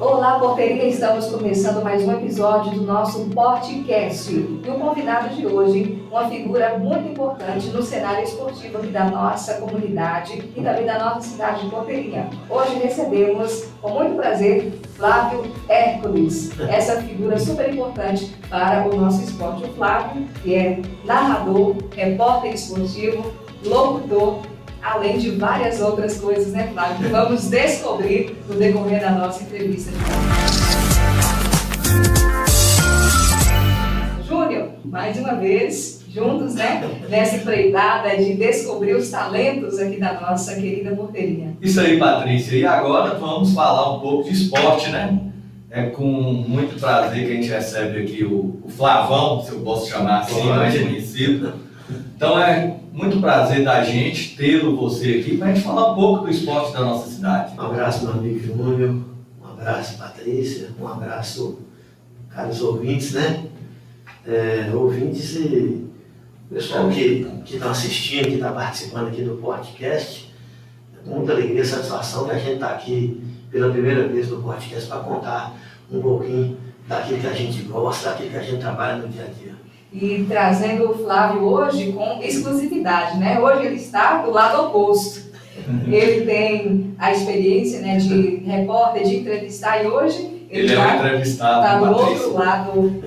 Olá, Porteirinha! Estamos começando mais um episódio do nosso podcast. E o convidado de hoje, uma figura muito importante no cenário esportivo aqui da nossa comunidade e também da nossa cidade de Porteirinha. Hoje recebemos, com muito prazer, Flávio Hércules, essa figura super importante para o nosso esporte. O Flávio, que é narrador, repórter esportivo, locutor, além de várias outras coisas, né, Flávio? Que vamos descobrir no decorrer da nossa entrevista. Júnior, mais uma vez, juntos, né, nessa empreitada de descobrir os talentos aqui da nossa querida Porteirinha. Isso aí, Patrícia. E agora vamos falar um pouco de esporte, né? É com muito prazer que a gente recebe aqui o Flavão, se eu posso chamar assim, mais conhecido. Então é muito prazer da gente tê-lo você aqui para a gente falar um pouco do esporte da nossa cidade. Um abraço, meu amigo Júnior, um abraço, Patrícia, um abraço, caros ouvintes, né? Ouvintes e pessoal que está assistindo, que está participando aqui do podcast. É com muita alegria e satisfação que a gente está aqui pela primeira vez no podcast para contar um pouquinho daquilo que a gente gosta, daquilo que a gente trabalha no dia a dia. E trazendo o Flávio hoje com exclusividade, né? Hoje ele está do lado oposto. Ele tem a experiência, né, de repórter, de entrevistar, e hoje ele é um entrevistado. Está do outro lado,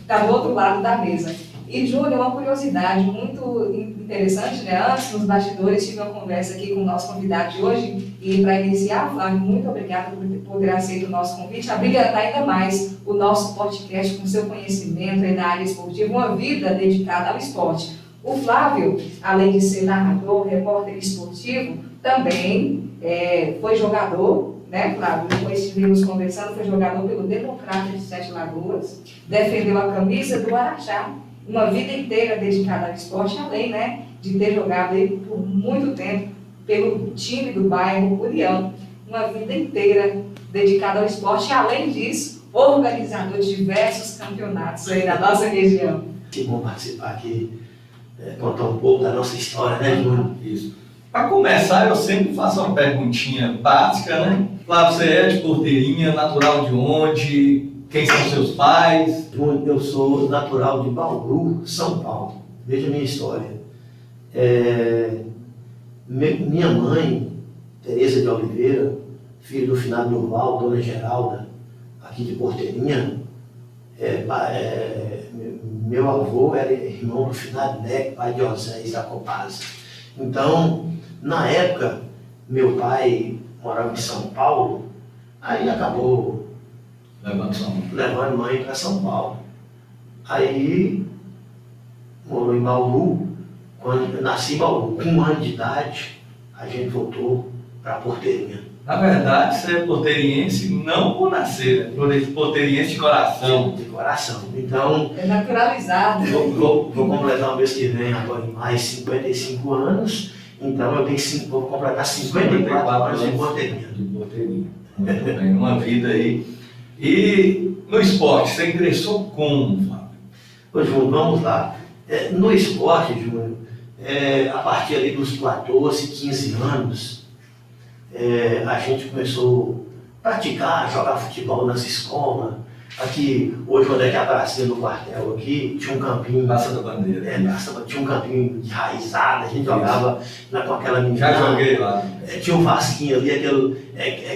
tá do outro lado da mesa. E, Júnior, uma curiosidade muito interessante, né? Antes, nos bastidores, tive uma conversa aqui com o nosso convidado de hoje. E, para iniciar, Flávio, muito obrigada por ter aceito o nosso convite, a brilhantar ainda mais o nosso podcast com seu conhecimento aí na área esportiva, uma vida dedicada ao esporte. O Flávio, além de ser narrador, repórter esportivo, também foi jogador, né, Flávio? Depois estivemos conversando, foi jogador pelo Democrata de Sete Lagoas, defendeu a camisa do Araxá, uma vida inteira dedicada ao esporte, além, né, de ter jogado aí por muito tempo pelo time do bairro União, uma vida inteira dedicada ao esporte, e além disso, organizador de diversos campeonatos aí da nossa região. Que bom participar aqui, contar um pouco da nossa história, né, Júnior? Isso. Para começar, eu sempre faço uma perguntinha básica, né? Flávio, você é de Porteirinha, natural de onde? Quem são seus pais? Eu sou natural de Bauru, São Paulo. Veja a minha história. Minha mãe, Tereza de Oliveira, filha do finado Durval, dona Geralda, aqui de Porteirinha. Meu avô era irmão do finado Neco, pai de Osés da Copasa. Então, na época, meu pai morava em São Paulo, aí acabou levando mãe para São Paulo. Aí, morou em Bauru. Quando eu nasci em Bauru, com 1 ano de idade, a gente voltou para Porteirinha. Na verdade, você é porteiriense não por nascer, né? Porteiriense de coração. De coração. Então, É naturalizado. vou completar o mês que vem, agora em mais 55 anos. Então, vou completar 54 anos em Porteirinha. De Porteirinha. Muito bem, uma vida aí. E no esporte, você ingressou como, Flávio? Pois, Júnior, vamos lá. No esporte, Júnior, a partir ali dos 14, 15 anos, a gente começou a praticar, jogar futebol nas escolas. Aqui, hoje, onde é que é a pracinha do quartel aqui, tinha um campinho. Praça da Bandeira. Tinha um campinho de raizada, a gente jogava com aquela menina. Já joguei lá. Tinha um Vasquinho ali,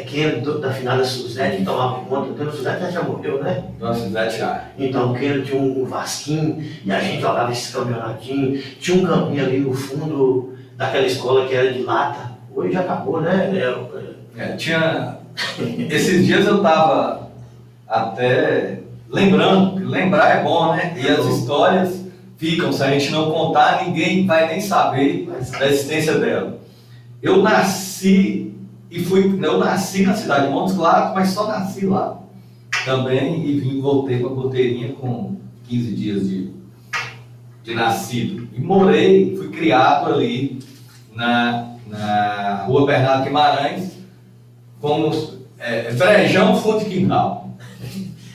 Keno da finada Suzete, que tomava conta. Então, o Suzete já morreu, né? Nossa, Suzete já. Então, o Keno tinha um Vasquinho e a gente jogava esse campeonatinho. Tinha um campinho ali no fundo daquela escola que era de lata. Hoje já acabou, né? Tinha... Esses dias eu estava até lembrando, que lembrar é bom, né? E as histórias ficam, se a gente não contar, ninguém vai nem saber da existência dela. Eu nasci na cidade de Montes Claros, mas só nasci lá também e voltei para Porteirinha com 15 dias de nascido. E fui criado ali na rua Bernardo Guimarães, como Brejão Fundo de Quintal.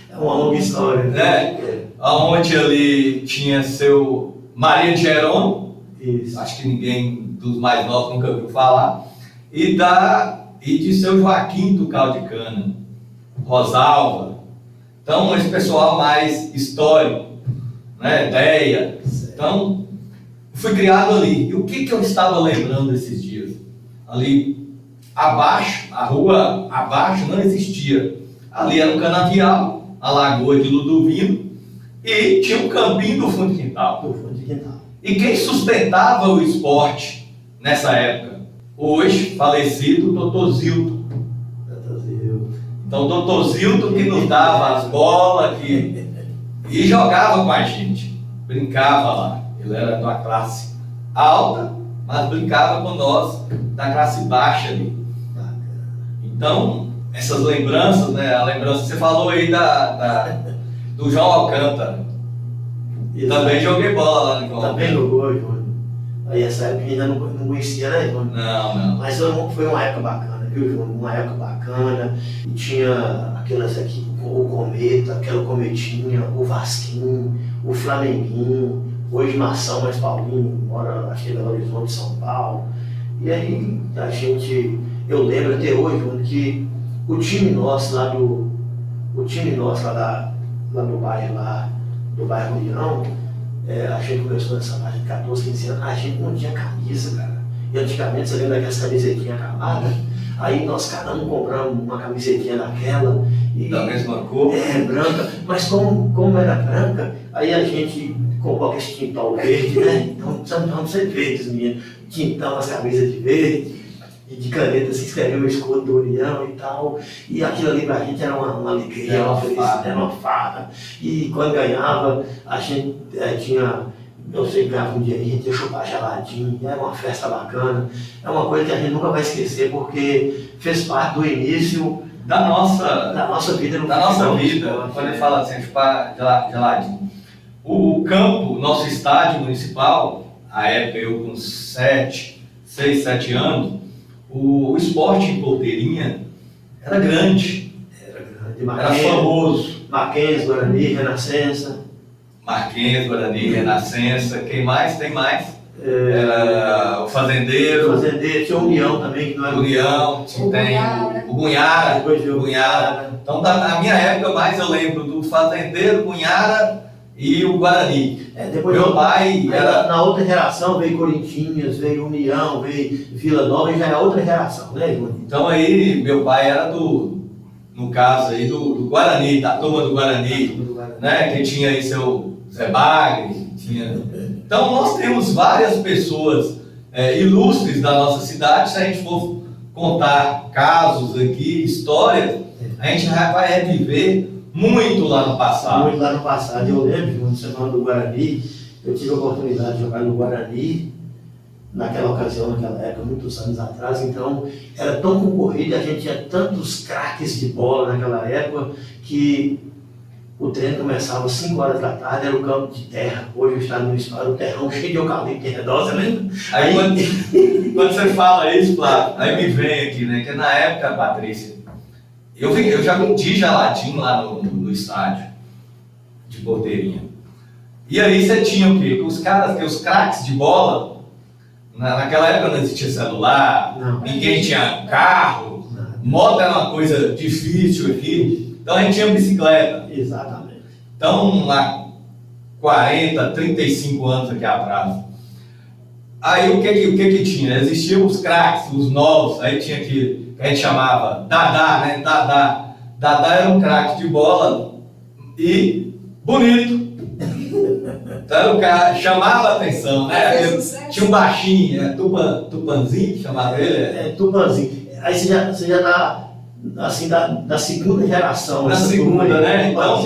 É uma longa história, né? Onde ali tinha seu Maria de Jerônimo, acho que ninguém dos mais novos nunca viu falar, e de seu Joaquim do Caldo de Cana. Rosalva. Então, esse pessoal mais histórico, né? Deia. Então, fui criado ali. E o que eu estava lembrando esses dias? Ali abaixo, a rua abaixo não existia. Ali era um canavial, a lagoa de Ludovino, e tinha um campinho do fundo de quintal. Do fundo de quintal. E quem sustentava o esporte nessa época? Hoje, falecido, Dr. Zilton. Então, o Dr. Zilton que nos dava as bolas e jogava com a gente, brincava lá. Ele era de uma classe alta, mas brincava com nós da classe baixa ali. Então, essas lembranças, né? A lembrança que você falou aí do João Alcântara. Também joguei bola lá no João. Também jogou, Júnior. Aí essa época ainda não conhecia, né, Júnior? Não. Mas foi uma época bacana, viu, Júnior? Uma época bacana. E tinha aquelas aqui, o Cometa, aquela Cometinha, o Vasquinho, o Flamenguinho, hoje Nação, mas Paulinho, mora acho que em Belo Horizonte, São Paulo. E aí eu lembro até hoje, Júnior, que o time nosso lá do bairro do bairro União, a gente começou nessa faixa de 14, 15 anos, a gente não tinha camisa, cara. E antigamente, você lembra daquelas camisetinhas cavadas? Aí nós cada um compramos uma camisetinha daquela. Da mesma cor? Branca. Mas como era branca, aí a gente comprou aquele tintão verde, né? Então vamos ser verdes, menino. Tintão nas camisas de verde. E de caneta se escreveu o escudo do União e tal. E aquilo ali pra gente era uma alegria, uma felicidade, era uma farra. E quando ganhava, a gente eu sei que ganhava um dia, a gente ia chupar geladinho, era uma festa bacana. É uma coisa que a gente nunca vai esquecer, porque fez parte do início da nossa vida. Quando ele fala assim, chupar geladinho. O campo, nosso estádio municipal, à época eu com 6, 7 anos, o esporte em Porteirinha era grande. Era famoso. Mackenzie, Guarani, Renascença. Mackenzie, Guarani, Renascença. Quem mais? Tem mais? Era o Fazendeiro. Tinha o União também, que não era União. Tem o Gunhara. Então, na minha época, mais eu lembro do Fazendeiro, Gunhara e o Guarani. Meu pai era... Na outra geração veio Corintinhas, veio União, veio Vila Nova, e já era outra geração, né, Júnior? Então aí, meu pai era no caso aí, do Guarani, da turma do Guarani, né? Que tinha aí seu Zé Bagre, Então nós temos várias pessoas ilustres da nossa cidade. Se a gente for contar casos aqui, histórias, a gente já vai reviver muito lá no passado. Muito lá no passado. Eu lembro, quando você falou do Guarani, eu tive a oportunidade de jogar no Guarani, naquela ocasião, naquela época, muitos anos atrás. Então, era tão concorrido, a gente tinha tantos craques de bola naquela época, que o treino começava às 5 horas da tarde, era o campo de terra. Hoje está no espaço, o terrão cheio de eucalipto em redor, você lembra? Aí quando você fala isso, Flávio, aí me vem aqui, né, que na época, Patrícia, eu já vendi geladinho lá no estádio de Porteirinha. E aí você tinha o quê? Os craques de bola, naquela época não existia celular, ninguém tinha carro, moto era uma coisa difícil aqui, então a gente tinha bicicleta. Exatamente. Então, há 40, 35 anos aqui atrás. Aí o que tinha? Existiam os craques, os novos, aí tinha que a gente chamava Dadá, né? Dadá era um craque de bola e bonito. Então o cara chamava a atenção, né? Tinha um baixinho, Tupanzinho, chamava ele. Tupanzinho. Aí você já tá assim da segunda geração. Na segunda, né? Então,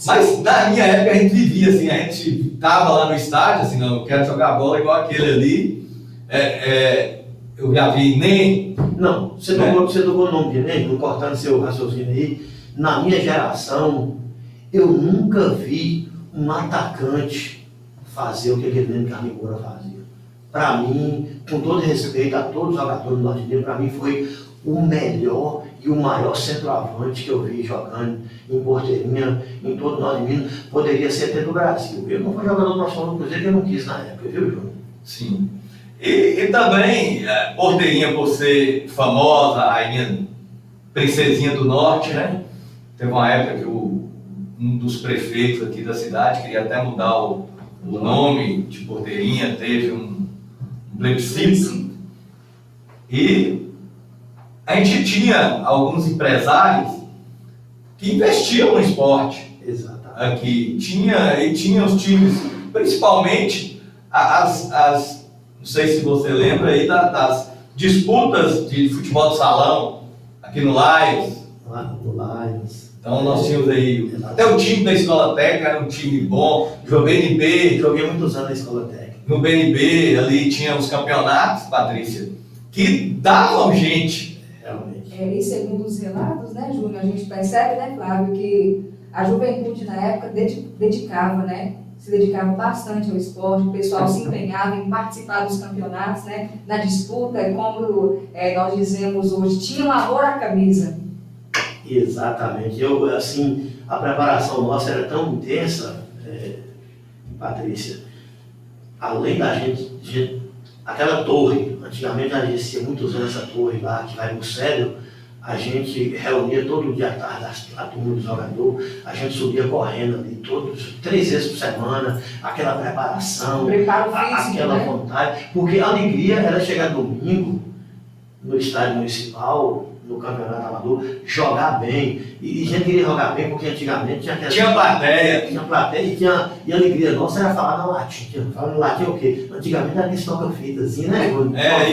mas na minha época a gente vivia assim, a gente tava lá no estádio, assim, não, eu quero jogar bola igual aquele ali. Eu já vi nem... Não, você tocou o nome de Nenê, cortando seu raciocínio aí. Na minha geração, eu nunca vi um atacante fazer o que aquele Nenê Carnivora fazia. Para mim, com todo respeito a todos os jogadores do Norte Mineiro, para mim foi o melhor e o maior centroavante que eu vi jogando em Porteirinha, em todo o Norte de Minas. Poderia ser até do Brasil. Eu não fui jogador profissional do Cruzeiro, que eu não quis na época, viu, Júnior? Sim. E também, Porteirinha, por ser famosa, rainha Princesinha do Norte, né? Teve uma época que um dos prefeitos aqui da cidade queria até mudar o nome de Porteirinha, teve um plebiscito. E a gente tinha alguns empresários que investiam no esporte. Exatamente. Aqui tinha os times, principalmente não sei se você lembra aí das disputas de futebol de salão aqui no Lions. Lá no Lions. Então nós tínhamos aí até o time da escola técnica era um time bom, no BNB. Joguei muitos anos na escola técnica. No BNB ali tinha os campeonatos, Patrícia, que davam gente. Realmente. E segundo os relatos, né, Júnior, a gente percebe, né, Flávio, que a juventude na época se dedicava bastante ao esporte, o pessoal se empenhava em participar dos campeonatos, né, na disputa, como nós dizemos hoje, tinha um amor à camisa. Exatamente. A preparação nossa era tão intensa, Patrícia, além da gente, aquela torre, antigamente a gente existia muitos anos essa torre lá, que vai no Célio, a gente reunia todo dia à tarde a turma do jogador, a gente subia correndo ali 3 vezes por semana, aquela preparação, Preparo físico, aquela né? vontade, porque a alegria era chegar domingo no estádio municipal, no campeonato amador, jogar bem. E a gente queria jogar bem porque antigamente Tinha plateia. Tinha plateia e a alegria nossa era falar na latinha. Falar na latinha o quê? Antigamente era aquele toca-fita assim, né?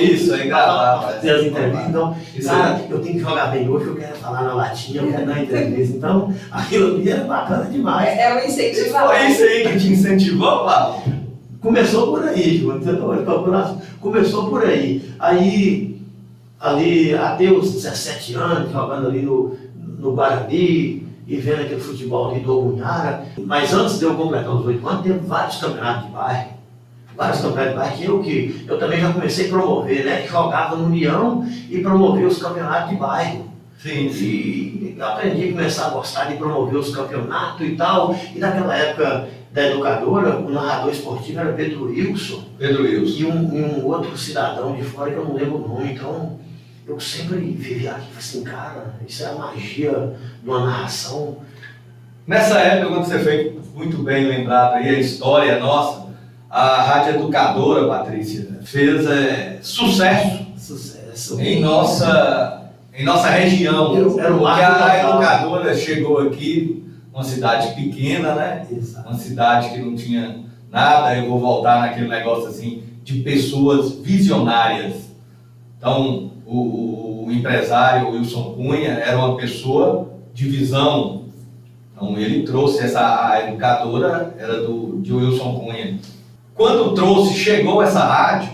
Isso, aí gravava. Fazer as entrevistas. Então, Isso cara, eu tenho que jogar bem hoje, eu quero falar na latinha, eu quero dar entrevista. Então, aquilo ali era bacana demais. É um incentivo. Foi isso aí que te incentivou, Paulo? Começou por aí, João. Começou por aí. Aí, ali, até os 17 anos, jogando ali no Guarani e vendo aquele futebol ali do Ogunhara. Mas antes de eu completar os 8 anos, teve vários campeonatos de bairro. Que eu também já comecei a promover, né? Jogava no União e promovia os campeonatos de bairro. Sim. E aprendi a começar a gostar de promover os campeonatos e tal. E naquela época da educadora, o narrador esportivo era Pedro Wilson. E um outro cidadão de fora que eu não lembro o nome. Então, eu sempre vivia aqui, assim, cara, isso é a magia de uma narração. Nessa época, quando você fez muito bem lembrado aí a história nossa, a Rádio Educadora, Patrícia, fez sucesso em nossa região. Era o porque a marco Educadora chegou aqui, uma cidade pequena, né? Exato. Uma cidade que não tinha nada. Eu vou voltar naquele negócio assim, de pessoas visionárias. Então, o empresário Wilson Cunha era uma pessoa de visão. Então, ele trouxe a educadora, era de Wilson Cunha. Quando chegou essa rádio,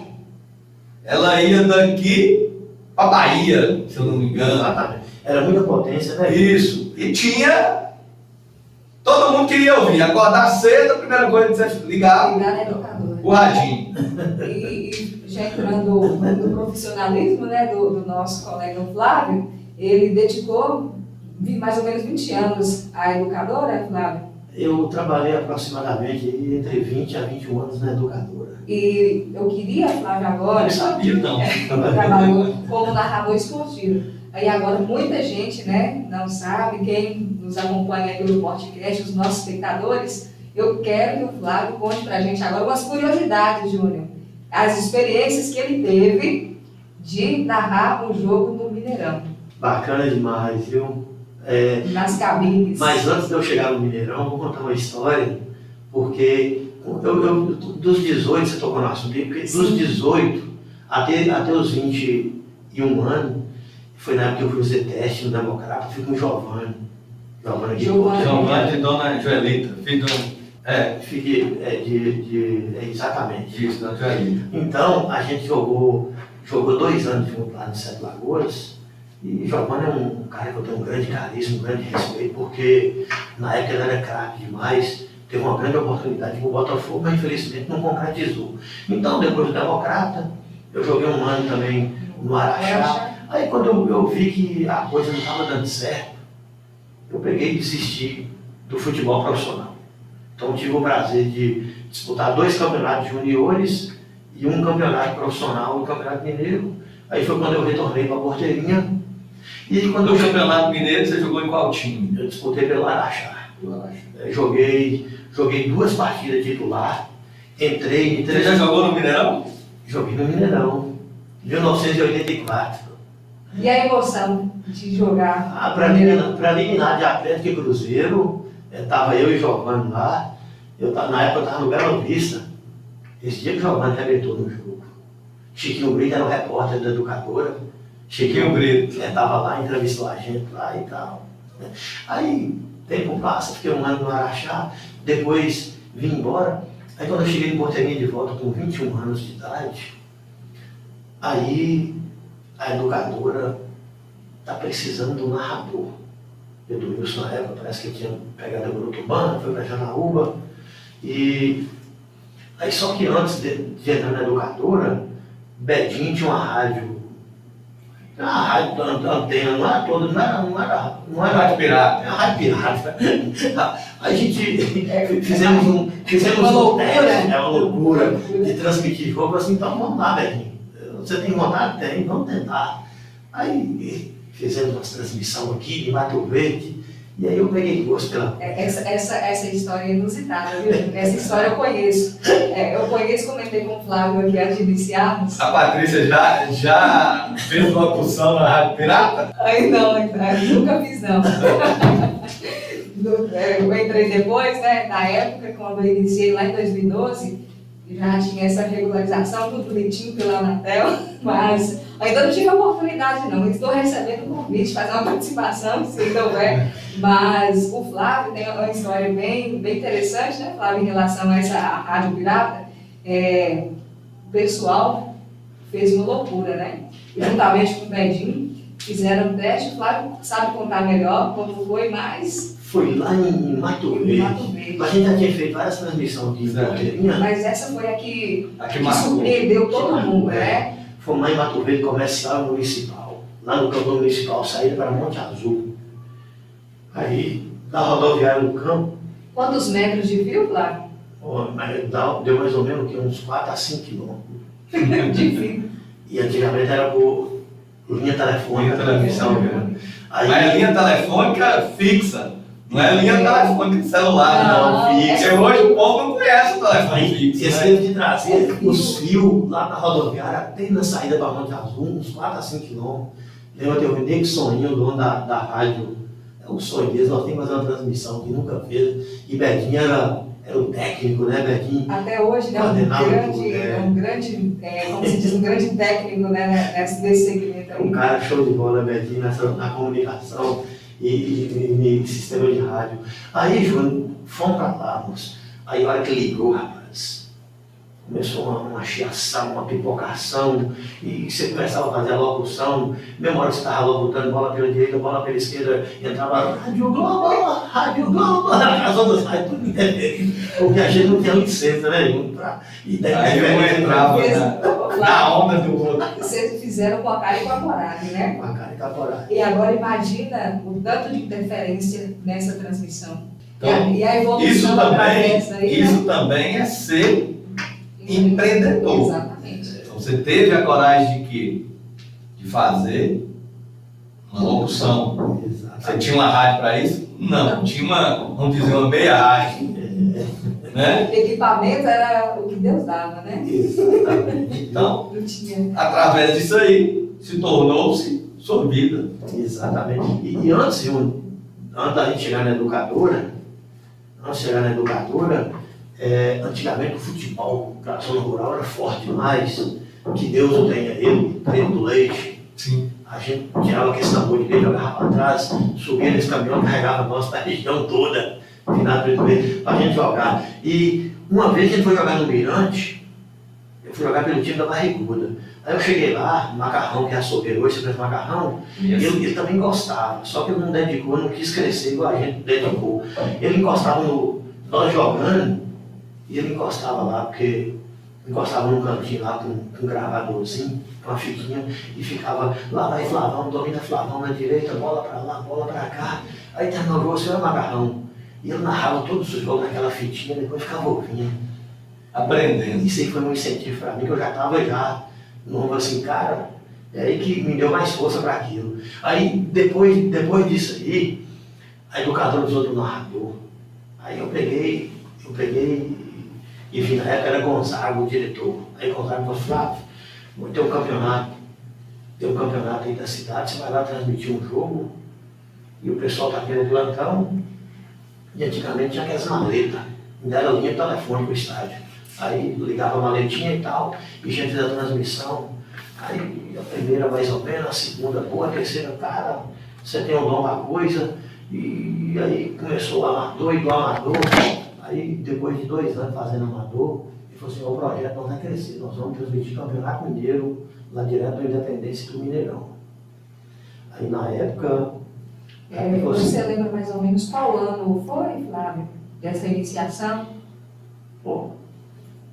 ela ia daqui para Bahia, se eu não me engano. Exatamente. Era muita potência, né? Isso. E todo mundo queria ouvir. Acordar cedo, a primeira coisa que você ligava Ligar na educadora. o radinho. E já entrando no profissionalismo, né, do nosso colega Flávio, ele dedicou mais ou menos 20 anos à educadora, Flávio. Eu trabalhei aproximadamente entre 20 a 21 anos na educadora. E eu queria, Flávio, agora... Não sabia, não. Trabalhou como narrador esportivo. Aí agora muita gente, né, não sabe, quem nos acompanha pelo podcast, os nossos espectadores, eu quero que o Flávio conte pra gente agora umas curiosidades, Júnior. As experiências que ele teve de narrar um jogo no Mineirão. Bacana demais, viu? Nas cabines. Mas antes de eu chegar no Mineirão, vou contar uma história, porque dos 18, você tocou no assunto aí, porque dos 18 até os 21 anos, foi na época que eu fui fazer teste no Democrata, fui com o Giovanni. Giovanni de Dona Joelita, filho exatamente. Isso, Dona Joelita. Então, a gente jogou 2 anos junto lá no Sete Lagoas. E Giovanni é um cara que eu tenho um grande carisma, um grande respeito, porque na época ele era craque demais, teve uma grande oportunidade com o Botafogo, mas infelizmente não concretizou. Então, depois do Democrata, eu joguei 1 ano também no Araxá. Aí quando eu vi que a coisa não estava dando certo, eu peguei e desisti do futebol profissional. Então tive o prazer de disputar 2 campeonatos juniores e 1 campeonato profissional no Campeonato Mineiro. Aí foi quando eu retornei para a Porteirinha. E quando No Campeonato Mineiro, você jogou em qual time? eu disputei pelo Araxá. Joguei 2 partidas titular, entrei em Você 3. já jogou no Mineirão? Joguei no Mineirão, 1984. E a emoção de jogar? Para eliminar de Atlético e Cruzeiro, estava eu e Giovanni lá. Na época eu estava no Belo Vista. Esse dia que o Giovanni arrebentou no jogo. Chiquinho Brito era o repórter da Educadora. Chiquinho Brito. Estava lá, entrevistou a gente lá e tal. Aí, tempo passa, fiquei um ano no Araxá, depois vim embora. Aí quando eu cheguei em Portelinha de volta com 21 anos de idade, aí a Educadora está precisando de um narrador. Eu do Wilson na época, parece que tinha pegado a Brutubana, foi para Janaúba. E aí só que antes de entrar na Educadora, Bedinho tinha uma rádio antena, não era toda, não era Rádio Pirata. Era rádio pirata. A gente fizemos um teste, é uma loucura de transmitir jogo, assim, então vamos lá, Bedinho. Você tem vontade? Tem, vamos tentar. Aí fizemos uma transmissão aqui em Mato Verde, e aí eu peguei gosto pela... Essa história é inusitada, viu? Essa história eu conheço. Eu conheço, comentei com o Flávio aqui antes de iniciarmos. A Patrícia já fez locução na Rádio Pirata? Aí não, nunca fiz não. Eu entrei depois, né? Na época, quando eu iniciei lá em 2012, já tinha essa regularização, tudo bonitinho pela Anatel, mas ainda não tive a oportunidade não. Estou recebendo um convite, fazer uma participação, se ainda houver. Mas o Flávio tem uma história bem interessante, né, Flávio, em relação a essa Rádio Pirata. O pessoal fez uma loucura, né? Juntamente com o Bedinho, fizeram um teste. O Flávio sabe contar melhor como foi, mas... Foi lá em Mato Verde. A gente já tinha feito várias transmissões aqui em Porteirinha. Mas essa foi a que marcou. surpreendeu todo mundo, né? Fomos lá em Mato Verde, comercial e municipal. Lá no campo municipal, saída para Monte Azul. Aí, da rodoviária no campo, Quantos metros de fio, Flávio? deu mais ou menos uns 4 a 5 quilômetros. De fio. E antigamente era por linha telefônica. Aí, Mas é linha telefônica fixa. Não é linha telefônica de celular, não. Fixa. Porque hoje o povo não conhece o telefone Aí, fixo. eles Né? teve de trazer os fios lá na rodoviária, até na saída para Monte Azul, uns 4 a 5 quilômetros. Lembra, teve um nego Soninho, o dono da rádio. É um sonho deles, nós temos que fazer uma transmissão que nunca fez. E Bedinho era o técnico, né, Bedinho? Até hoje, né, como se diz, um grande técnico, né, nesse segmento aí. Um cara show de bola, Bedinho, na comunicação e sistema de rádio. Aí, Júnior, fomos para lá, moço. Aí, a hora que ligou, rapaz, começou uma chiação, uma pipocação, e você começava a fazer a locução, mesmo hora que você estava locutando, bola pela direita, bola pela esquerda, entrava Rádio Globo, as outras rádios tudo interferindo, porque a gente não tinha licença, né? Aí eu entrava na onda do outro. Vocês fizeram com a cara e com a coragem, né? Com a cara e com a coragem. E agora imagina o tanto de interferência nessa transmissão. Então, e a evolução através daí, né? isso também é ser empreendedor. Exatamente. Então, você teve a coragem de quê? De fazer uma locução. Você tinha uma rádio para isso? Não. Tinha vamos dizer, uma meia rádio. Né? Equipamento era o que Deus dava, né? Exatamente. Então, Não tinha. através disso aí, se tornou-se sua vida. Exatamente. E antes da gente chegar na educadora, antigamente o futebol para a zona rural era forte demais, que Deus o tenha ele, Preto Leite. Sim. A gente tirava aquele tambor de leite, jogava para trás, subia nesse caminhão, carregava nós para a região toda, final Preto Leite, para a gente jogar. E uma vez a gente foi jogar no Mirante, eu fui jogar pelo time da Barriguda. Aí eu cheguei lá, Macarrão, que é açougueiro hoje, você conhece Macarrão? Ele também gostava, só que ele não dedicou, não quis crescer igual a gente dedicou. Ele encostava nós jogando, e ele encostava lá, porque encostava num cantinho lá com um gravadorzinho, com uma fitinha, e ficava, lá vai Flavão, domina Flavão na direita, bola pra lá, bola pra cá. Aí terminou o jogo, você é Macarrão. E ele narrava todos os jogos naquela fitinha, depois ficava ouvindo. Aprendendo. Isso aí foi um incentivo pra mim, que eu já estava novo assim, cara, É aí que me deu mais força para aquilo. Aí, depois disso aí, a educadora usou do narrador. Aí eu peguei e vi, na época era Gonzaga, o diretor. Aí Gonzaga falou, Flávio, vou ter um campeonato. Tem um campeonato aí da cidade, você vai lá transmitir um jogo e o pessoal está aqui no plantão. E antigamente tinha aquelas maletas, ainda era linha telefônica o estádio. Aí ligava a maletinha e tal, e a gente fez a transmissão. Aí a primeira mais ou menos, a segunda boa, a terceira, cara, você tem um dom pra coisa. E aí começou o amador e do amador. Aí depois de 2 anos fazendo amador, ele falou assim, o projeto não vai crescer, nós vamos transmitir Campeonato Mineiro lá direto da Independência do Mineirão. Aí na época... Você lembra mais ou menos qual ano foi, Flávio, dessa iniciação? Bom,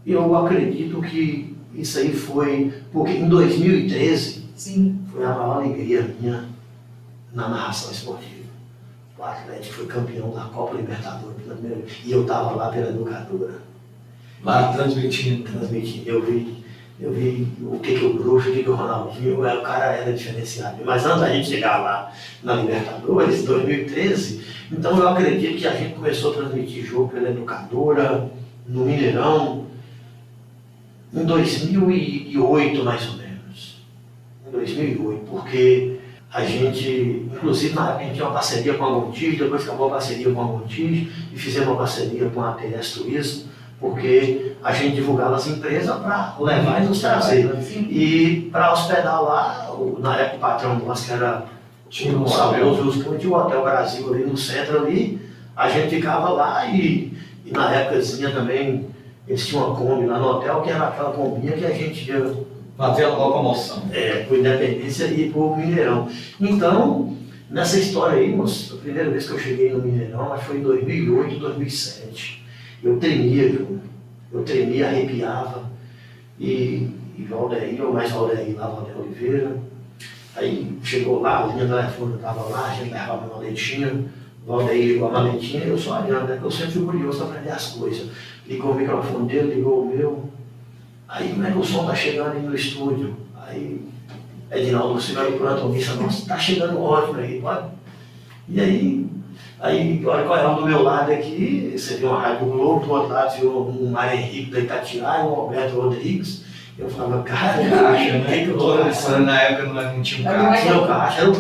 eu acredito que isso aí foi, porque em 2013 Sim. foi a maior alegria minha na narração esportiva. O Atlético foi campeão da Copa Libertadores pela primeira vez, e eu estava lá pela educadora. Lá transmitindo. Eu vi o que o Bruxo, o que o Ronaldinho, o cara era diferenciado. Mas antes da gente chegar lá na Libertadores, em 2013, então eu acredito que a gente começou a transmitir jogo pela educadora, no Mineirão, em 2008 mais ou menos. Em 2008, porque a gente, inclusive na época a gente tinha uma parceria com a Montijo, depois acabou a parceria com a Montijo e fizemos uma parceria com a ATS Turismo, porque a gente divulgava as empresas para levar e nos trazer. E para hospedar lá, na época o patrão nosso, que era o saudoso, tinha o Hotel Brasil ali no centro ali, a gente ficava lá e na época tinha também, eles tinham uma Kombi lá no hotel, que era aquela combinha que a gente ia fazer a locomoção. Por Independência e por Mineirão. Então, nessa história aí, moço, a primeira vez que eu cheguei no Mineirão, acho que foi em 2008, 2007. Eu tremia, viu? Eu tremia, arrepiava. E Valdeir, ou mais Valdeir lá, Valdeir Oliveira. Aí chegou lá, a linha do telefone estava lá, a gente levava uma maletinha. Valdeir ligou a maletinha e eu só olhando, né? Eu sempre fui curioso para aprender as coisas. Ligou o microfone dele, ligou o meu. Aí como é que o som está chegando aí no estúdio? Aí Edinaldo Silva, o plantonista, nossa, está chegando ótimo aí, pode? E aí, olha qual é do meu lado aqui, você viu uma rádio do Globo, do outro lado viu um Mário Henrique da Itatiaia, um Roberto Rodrigues. Eu falava, cara, Caixa, o que né? eu tô caçando? Na época não tinha um Era caixa. Era o caixa, o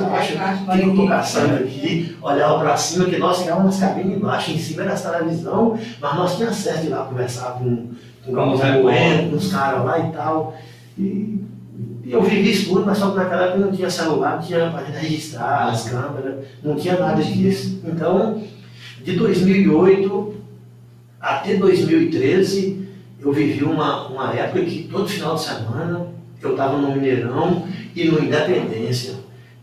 que eu tô caçando aqui? Olhava pra cima, que nós ficávamos nas cabines embaixo, em cima era essa televisão, mas nós tínhamos acesso de lá conversar com o Zé Bueno, com os caras lá e tal. E eu vivi isso tudo, mas só que naquela época não tinha celular, não tinha para registrar as câmeras, não tinha nada disso. Então, de 2008 até 2013, eu vivi uma época que todo final de semana eu estava no Mineirão e no Independência.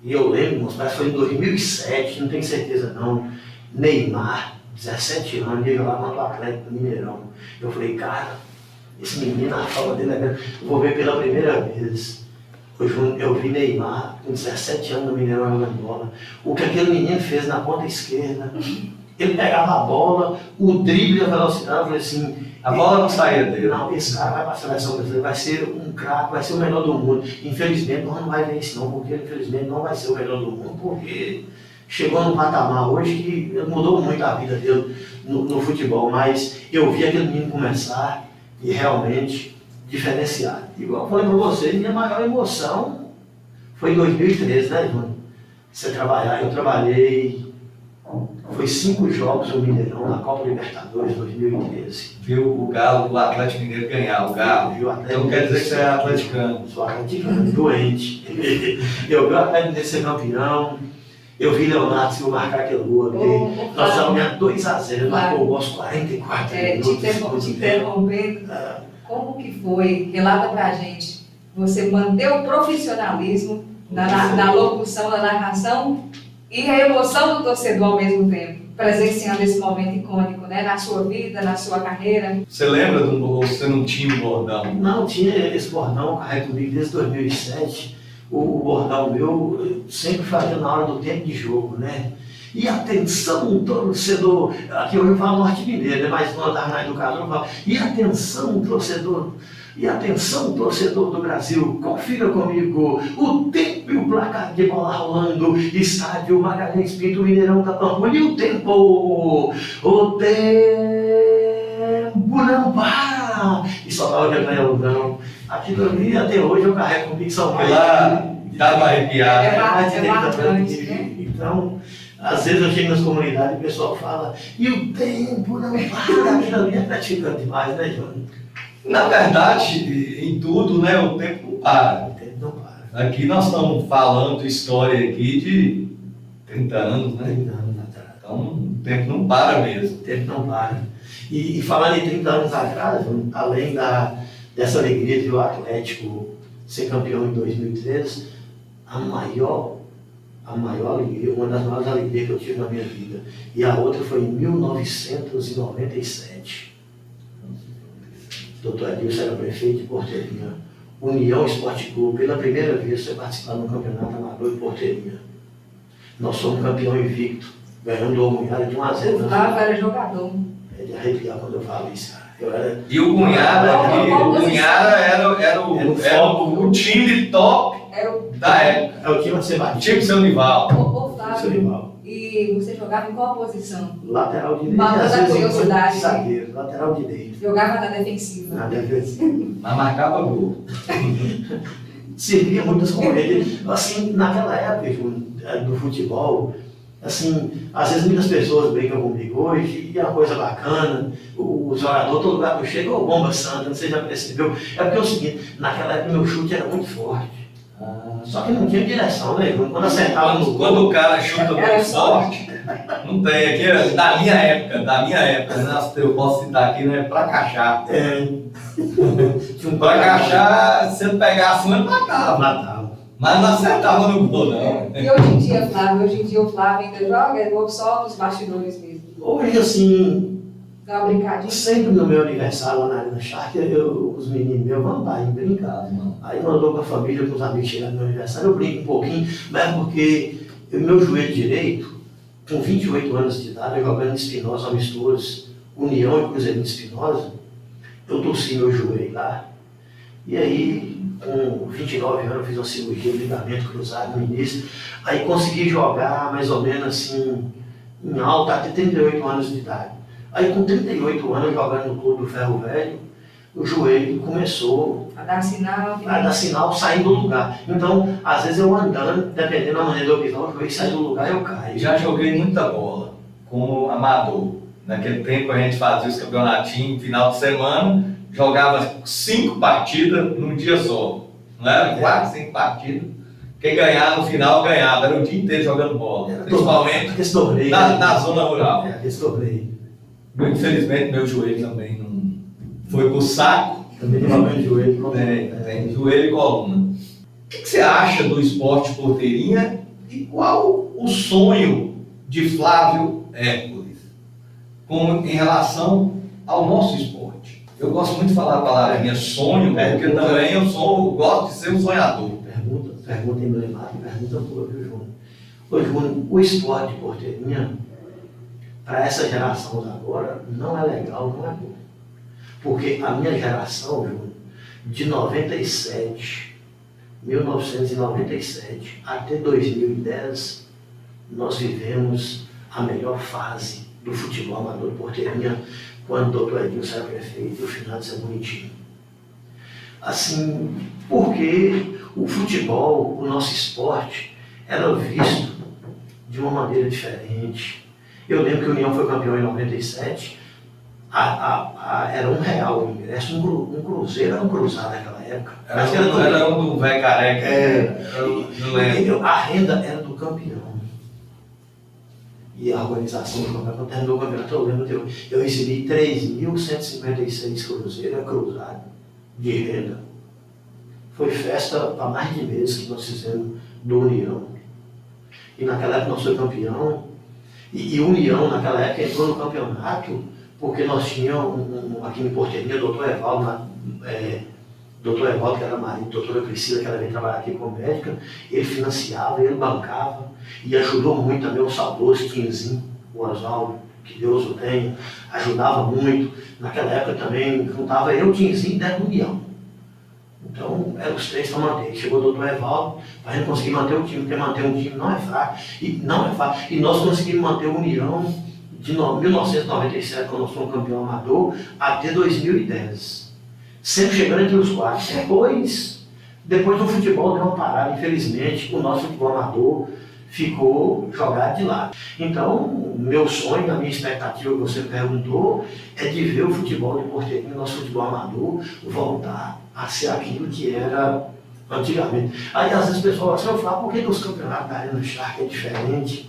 E eu lembro, mas parece que foi em 2007, não tenho certeza não, Neymar, 17 anos, ia jogar contra o Atlético do Mineirão. Eu falei, cara, esse menino, a fala dele é grande, eu vou ver pela primeira vez. Eu vi Neymar, com 17 anos no Mineirão jogando bola. O que aquele menino fez na ponta esquerda, ele pegava a bola, o drible e a velocidade, eu falei assim, a bola não saía dele. Não, esse cara vai para a seleção brasileira, vai ser um craque, vai ser o melhor do mundo. Infelizmente, nós não vai ver isso não, porque infelizmente não vai ser o melhor do mundo, porque chegou num patamar hoje que mudou muito a vida dele no futebol, mas eu vi aquele menino começar e realmente diferenciar. Igual eu falei para vocês, minha maior emoção foi em 2013, né, Ivan? Você trabalhar, eu trabalhei, foi 5 jogos no Mineirão, na Copa Libertadores 2013. Viu o Galo, o Atlético Mineiro ganhar, o Galo. Então quer dizer que você é atleticano. Sou atleticano, doente. Eu vi o Atlético Mineiro ser campeão, eu vi Leonardo Silva marcar aquele gol ali. Nós estávamos ganhando 2-0, marcou o gol aos 44 minutos. Te interrompendo, como que foi? Relata pra gente. Você manter o profissionalismo na locução, na narração e a emoção do torcedor ao mesmo tempo, presenciando esse momento icônico, né? Na sua vida, na sua carreira. Você lembra do você não tinha um bordão? Não, tinha esse bordão, carrego comigo desde 2007. O bordão meu eu sempre fazia na hora do tempo de jogo, né? E atenção, torcedor, aqui eu falo norte mineiro, né? Mas quando eu estava na educadora eu falo, e atenção, torcedor do Brasil, confira comigo o tempo e o placar de bola rolando, estádio Magalhães Pinto, Mineirão da Pampulha, e o tempo não para, e só estava ganhando não. Aquilo ali, até hoje eu carrego comigo, são Lá, dá pra arrepiar, né? marcante, né? Então, às vezes eu chego nas comunidades e o pessoal fala, e o tempo não para, aquilo ali é gratificante demais, né, João? Na verdade, em tudo, né, o tempo não para. O tempo não para. Aqui nós estamos falando história aqui de 30 anos, né? 30 anos atrás. Então o tempo não para mesmo. O tempo não para. E falando em 30 anos atrás, além dessa alegria de o Atlético ser campeão em 2013, a maior alegria, uma das maiores alegrias que eu tive na minha vida. E a outra foi em 1997. Doutor Edilson era prefeito de Porteirinha. União Esporte Clube, pela primeira vez, foi participar de um campeonato amador de Porteirinha. Nós somos campeão invicto, ganhando o Cunhada de 1 a 0. O Flávio era jogador. É de arrepiar quando eu falo isso. E o Cunhada aqui, o Cunhada era o time top Era o da época. É o time a ser O batido. time seu rival. Flávio. Seu rival. E você jogava em qual posição? Lateral direito. Manda às da vezes, curiosidade. zagueiro, lateral direito. Jogava na defensiva. Na defesa. Mas marcava gol. Servia muitas corridas. Assim, naquela época, do futebol, assim, às vezes muitas pessoas brincam comigo hoje, e é uma coisa bacana, o jogador, todo lugar que eu chego, ô bomba santa, não sei se já percebeu. É porque é o seguinte, naquela época meu chute era muito forte. Só que não tinha direção, né? Quando acertava no Quando gol, o cara chuta muito forte, não tem. Aqui, da minha época, né, eu posso citar aqui, né? Pra cachar. tinha um Pra cachar, se ele pegasse um, ele matava. matava. Mas não acertava no gol, não. E hoje em dia, o Flávio ainda joga ou só nos bastidores mesmo? Hoje, assim, Dá uma brincadinha? sempre no meu aniversário lá na Arena Charque, os meninos meus vão lá e brincar. Aí quando eu dou com a família, com os amigos chegando no meu aniversário, eu brinco um pouquinho, mas porque o meu joelho direito, com 28 anos de idade, eu jogando em Espinosa, amistosos, União e Cruzeiro de Espinosa, eu torci meu joelho lá. E aí, com 29 anos, eu fiz uma cirurgia de ligamento cruzado no início. Aí consegui jogar mais ou menos assim, em alta, até 38 anos de idade. Aí com 38 anos, jogando no Clube do Ferro Velho, o joelho começou A dar sinal. a dar sinal, sair do lugar. Então, às vezes eu andando, dependendo da maneira do pisar, o joelho sai do lugar e eu caio. Já joguei muita bola como amador. Naquele tempo a gente fazia os campeonatinhos, final de semana, jogava 5 partidas num dia só. Não era? 4, 5 partidas. Quem ganhava no final ganhava. Era o dia inteiro jogando bola. Principalmente Esse torneio. na zona rural. Esse torneio. Infelizmente meu joelho também não foi pro saco. Também tem problema de joelho. Tem joelho e coluna. O que você acha do esporte Porteirinha e qual o sonho de Flávio Hércules em relação ao nosso esporte? Eu gosto muito de falar a palavrinha sonho, porque também eu gosto de ser um sonhador. Pergunta emblemática, pergunta boa, viu, Júnior? Ô, Júnior, o esporte de Porteirinha, para essa geração de agora, não é legal, não é bom. Porque a minha geração, Júnior, de 1997 até 2010, nós vivemos a melhor fase do futebol amador de Porteirinha, quando o doutor Edilson era prefeito e o final de ser bonitinho. Assim, porque o futebol, o nosso esporte, era visto de uma maneira diferente. Eu lembro que a União foi campeão em 97, era R$1 o ingresso, um cruzeiro era um cruzado naquela época. Era um do velho careca. Não lembro. A renda era do campeão. E a organização do campeonato, quando terminou o campeonato, eu lembro, eu recebi 3.156 cruzeiros cruzados de renda. Foi festa para mais de meses que nós fizemos do União. E naquela época nós fomos campeão. E União, naquela época, entrou no campeonato porque nós tínhamos aqui em Porteirinha, o doutor Evaldo, doutor Evaldo, que era marido, doutora Priscila, que ela veio trabalhar aqui como médica, ele financiava, ele bancava e ajudou muito também o saudoso Quinzinho, o Oswaldo, que Deus o tenha, ajudava muito. Naquela época também juntava eu, Quinzinho, dentro do União. Então, eram os três para manter. Chegou o doutor Evaldo, para a gente conseguir manter o time, porque manter um time não é fraco, e nós conseguimos manter a União de 1997, quando nós fomos campeão amador, até 2010. Sempre chegando entre os quatro. Depois do futebol deu uma parada, infelizmente, o nosso futebol amador ficou jogado de lado. Então, meu sonho, a minha expectativa que você perguntou, é de ver o futebol de Porteirinha, o nosso futebol amador, voltar a ser aquilo que era antigamente. Aí às vezes o pessoal fala, por que os campeonatos da Arena Shark é diferente?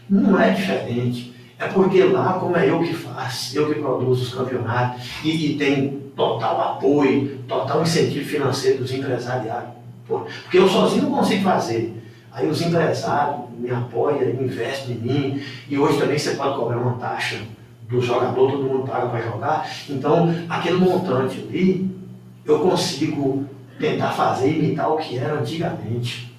Não é diferente. É porque lá, como é eu que faço, eu que produzo os campeonatos, e tem total apoio, total incentivo financeiro dos empresariados. Porque eu sozinho não consigo fazer. Aí os empresários me apoiam, investem em mim, e hoje também você pode cobrar uma taxa do jogador, todo mundo paga para jogar. Então, aquele montante ali, eu consigo tentar fazer, imitar o que era antigamente.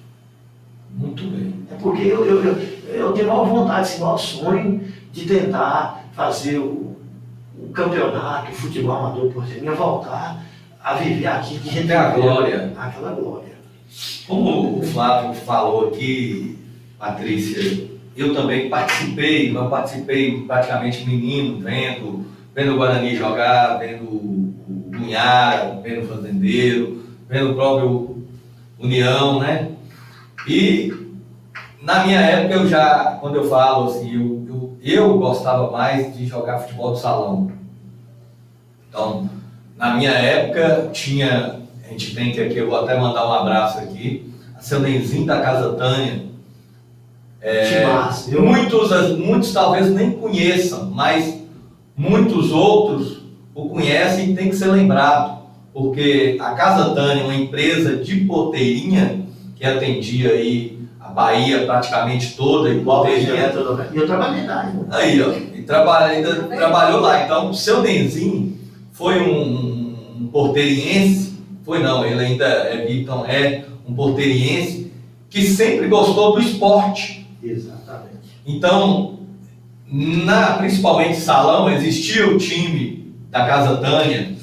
Muito bem. É porque eu tenho maior vontade, esse maior sonho de tentar fazer o campeonato, o futebol amador Porteirinha voltar a viver aqui que até a glória. Aquela glória. Como o Flávio falou aqui, Patrícia, eu também participei praticamente menino, vendo o Guarani jogar, vendo o Cunhara, vendo o Fazendeiro, vendo o próprio União, né? E na minha época quando eu falo assim, eu gostava mais de jogar futebol de salão. Então, na minha época a gente tem que aqui, eu vou até mandar um abraço aqui, a seu Nenzinho da Casa Tânia. Muitos talvez nem conheçam, mas muitos outros o conhecem e tem que ser lembrado, porque a Casa Tânia é uma empresa de Porteirinha que atendia aí a Bahia praticamente toda, e Porteirinha. E eu trabalhei lá. Aí, ó, e trabalhou lá. Então, o seu Nenzinho foi um porteiriense, ele ainda é um porteiriense que sempre gostou do esporte. Exatamente. Então, principalmente salão, existia o time da Casa Tânia,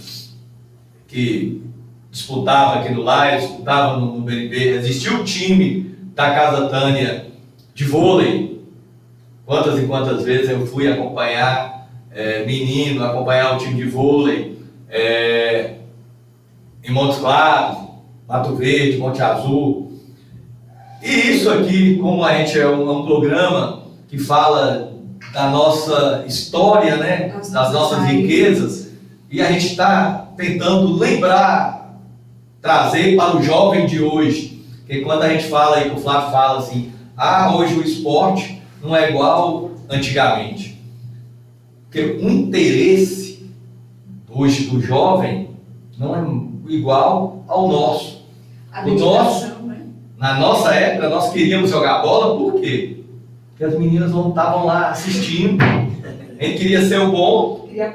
que disputava aqui no Laia, disputava no BNB, existia o time da Casa Tânia de vôlei. Quantas e quantas vezes eu fui acompanhar acompanhar o time de vôlei em Montes Claros, Mato Verde, Monte Azul. E isso aqui, como a gente é um programa que fala da nossa história, né, das nossas riquezas, e a gente está tentando lembrar, trazer para o jovem de hoje, que quando a gente fala aí, que o Flávio fala assim, hoje o esporte não é igual antigamente. Porque o interesse hoje do jovem não é igual ao nosso. Na nossa época, nós queríamos jogar bola, por quê? Porque as meninas não estavam lá assistindo. A gente queria ser o bom. Queria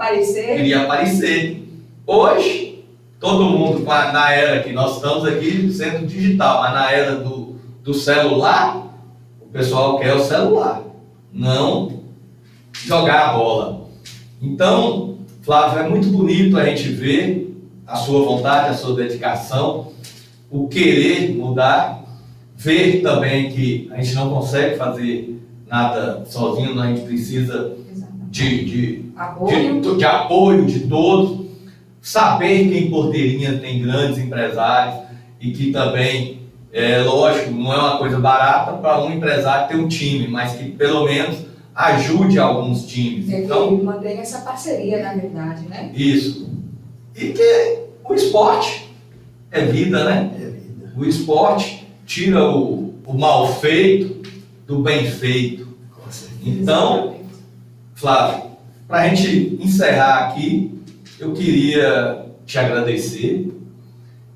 aparecer. Hoje, todo mundo, na era que nós estamos aqui no centro digital, mas na era do celular, o pessoal quer o celular, não jogar a bola. Então, Flávio, é muito bonito a gente ver a sua vontade, a sua dedicação, o querer mudar, ver também que a gente não consegue fazer nada sozinho, a gente precisa de apoio de todos, saber que em Porteirinha tem grandes empresários e que também, lógico, não é uma coisa barata para um empresário ter um time, mas que pelo menos ajude alguns times. Então, mantém essa parceria, na verdade, né? Isso. E que o esporte é vida, né? É vida. O esporte tira o mal feito do bem feito. Então, Flávio, para a gente encerrar aqui, eu queria te agradecer,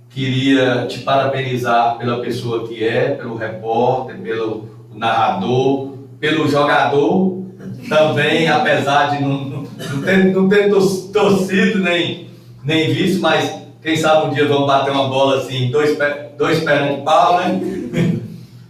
queria te parabenizar pela pessoa que pelo repórter, pelo narrador, pelo jogador também, apesar de não ter torcido nem visto, mas Quem sabe um dia vamos bater uma bola assim, dois pernas de pau, né?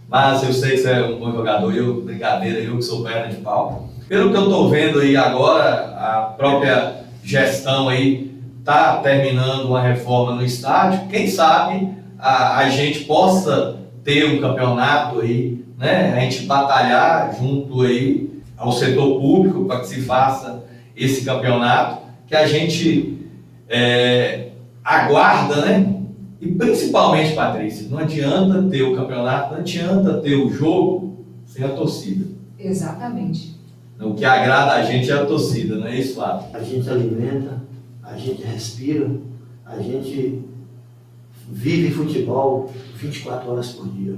Mas eu sei que você é um bom jogador, brincadeira, eu que sou perna de pau. Pelo que eu estou vendo aí agora, a própria gestão aí está terminando uma reforma no estádio. Quem sabe a gente possa ter um campeonato aí, né? A gente batalhar junto aí ao setor público para que se faça esse campeonato, que a gente aguarda, né? E principalmente, Patrícia, não adianta ter o campeonato, não adianta ter o jogo sem a torcida. Exatamente. O que agrada a gente é a torcida, não é isso, Flávio? A gente alimenta, a gente respira, a gente vive futebol 24 horas por dia.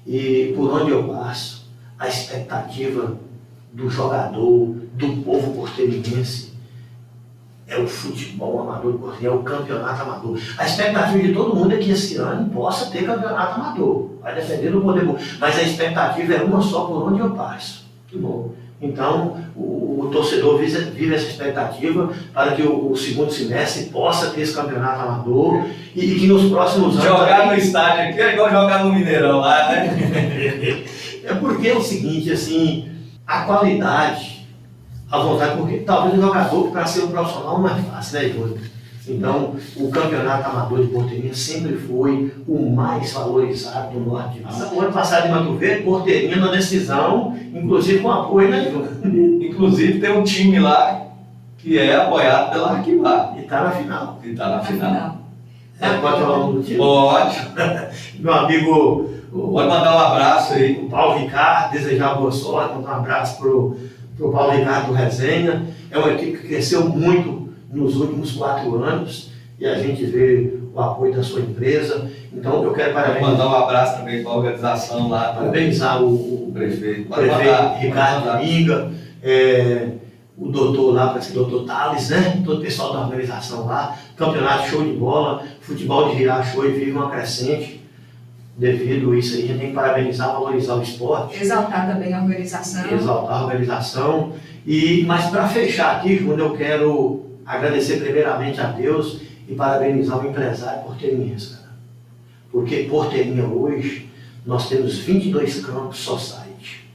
E por onde eu passo, a expectativa do jogador, do povo porteirense, é o futebol amador de Porteirinha, é o campeonato amador. A expectativa de todo mundo é que esse ano possa ter campeonato amador. Vai defender no poder bom. Mas a expectativa é uma só por onde eu passo. Que bom. Então, o torcedor vive essa expectativa para que o segundo semestre possa ter esse campeonato amador e que nos próximos anos... Jogar no estádio aqui é igual jogar no Mineirão lá, né? É porque é o seguinte, assim, a qualidade, a vontade, porque talvez o jogador para ser um profissional não é fácil, né, Júlio? Então, o campeonato amador de Porteirinha sempre foi o mais valorizado do norte de Minas. O ano passado em Mato Verde, Porteirinha na decisão, inclusive com apoio, né, Júlio? Inclusive tem um time lá que é apoiado pela Arquivar. E está na final. E está na final. Pode falar o nome do time? Pode. Meu amigo... Pode mandar um abraço aí. O Paulo Ricardo, desejar boa sorte, mandar um abraço pro Paulo Ricardo do Resenha. É uma equipe que cresceu muito nos últimos 4 anos e a gente vê o apoio da sua empresa. Então eu quero mandar um abraço também para a organização lá. Parabenizar o prefeito Ricardo Minga, o doutor lá, parece que o doutor Thales, né? Todo o pessoal da organização lá. Campeonato show de bola, futebol de Riacho hoje vive uma crescente. Devido a isso aí, a gente tem que parabenizar, valorizar o esporte. Exaltar também a organização. Exaltar a organização. Mas para fechar aqui, Júnior, eu quero agradecer primeiramente a Deus e parabenizar o empresário porteirense, cara. Porque Porteirinha hoje, nós temos 22 campos society.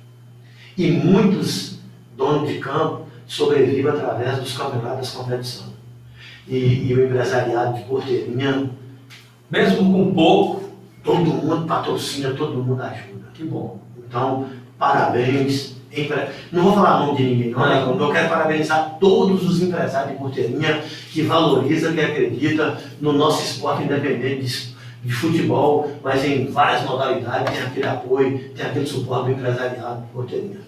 E muitos donos de campo sobrevivem através dos campeonatos da competição. E o empresariado de Porteirinha, mesmo com pouco, todo mundo patrocina, todo mundo ajuda. Que bom. Então, parabéns. Não vou falar o nome de ninguém, não. Eu quero parabenizar todos os empresários de Porteirinha que valorizam, que acreditam no nosso esporte independente de futebol, mas em várias modalidades, tem aquele apoio, tem aquele suporte do empresariado de Porteirinha.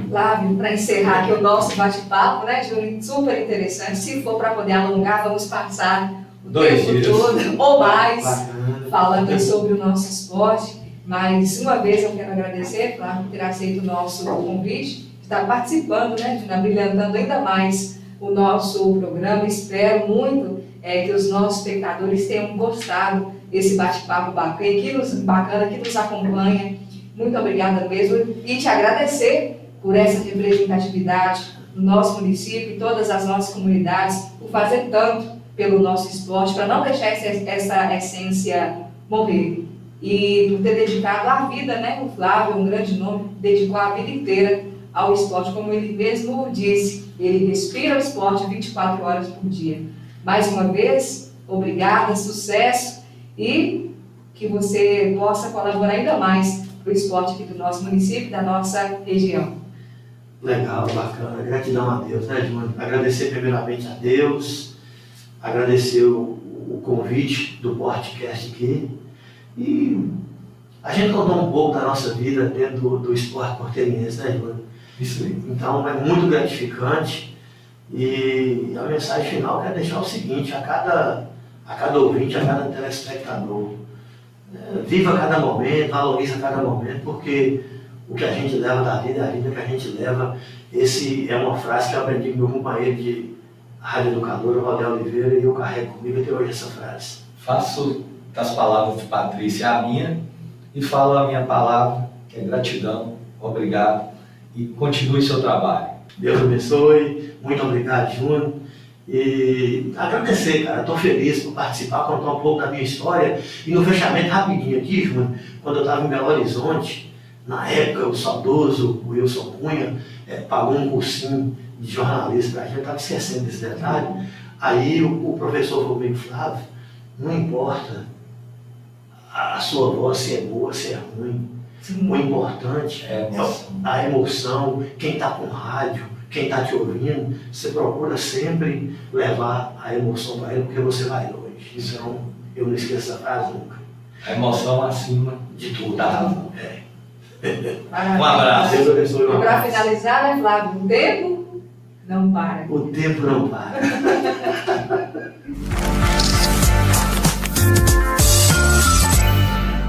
Flávio, para encerrar aqui o nosso bate-papo, né, Júlio? Super interessante. Se for para poder alongar, vamos passar o 2 tempo dias. todo ou mais Bacana. falando sobre o nosso esporte. Mais uma vez eu quero agradecer, Flávio, por ter aceito o nosso convite, estar participando, né, brilhantando ainda mais o nosso programa. Espero muito que os nossos espectadores tenham gostado desse bate-papo bacana que nos acompanha. Muito obrigada mesmo e te agradecer por essa representatividade no nosso município e todas as nossas comunidades, por fazer tanto pelo nosso esporte, para não deixar essa essência morrer. E por ter dedicado a vida, né? O Flávio, um grande nome, dedicou a vida inteira ao esporte, como ele mesmo disse, ele respira o esporte 24 horas por dia. Mais uma vez, obrigada, sucesso e que você possa colaborar ainda mais para o esporte aqui do nosso município, da nossa região. Legal, bacana. Gratidão a Deus, né, Júnior? Agradecer primeiramente a Deus, agradecer o convite do podcast aqui. E a gente contou um pouco da nossa vida dentro do esporte porteirense, né, Júnior? Isso aí. Então é muito gratificante. E a mensagem final quer deixar o seguinte, a cada ouvinte, a cada telespectador. Viva cada momento, valoriza cada momento, porque o que a gente leva da vida é a vida que a gente leva. Esse é uma frase que eu aprendi com meu companheiro de rádio educador, o Rodel Oliveira, e eu carrego comigo até hoje essa frase. Faço das palavras de Patrícia a minha e falo a minha palavra, que é gratidão, obrigado e continue seu trabalho. Deus abençoe, muito obrigado, Júnior, E agradecer, cara, estou feliz por participar, contar um pouco da minha história. E no fechamento rapidinho aqui, Júnior, quando eu estava em Belo Horizonte, na época o saudoso Wilson Cunha pagou um cursinho de jornalista para a gente, estava esquecendo desse detalhe. Aí o professor falou comigo, Flávio, não importa a sua voz se é boa, se é ruim. Sim. O importante É a emoção, quem está com rádio, quem está te ouvindo, você procura sempre levar a emoção para ele, porque você vai longe. Então, eu não esqueço essa frase nunca. A emoção acima De tudo. Tá. Maravilha. Um abraço. Deus abençoe. E para finalizar, né, Flávio, o tempo não para. O tempo não para.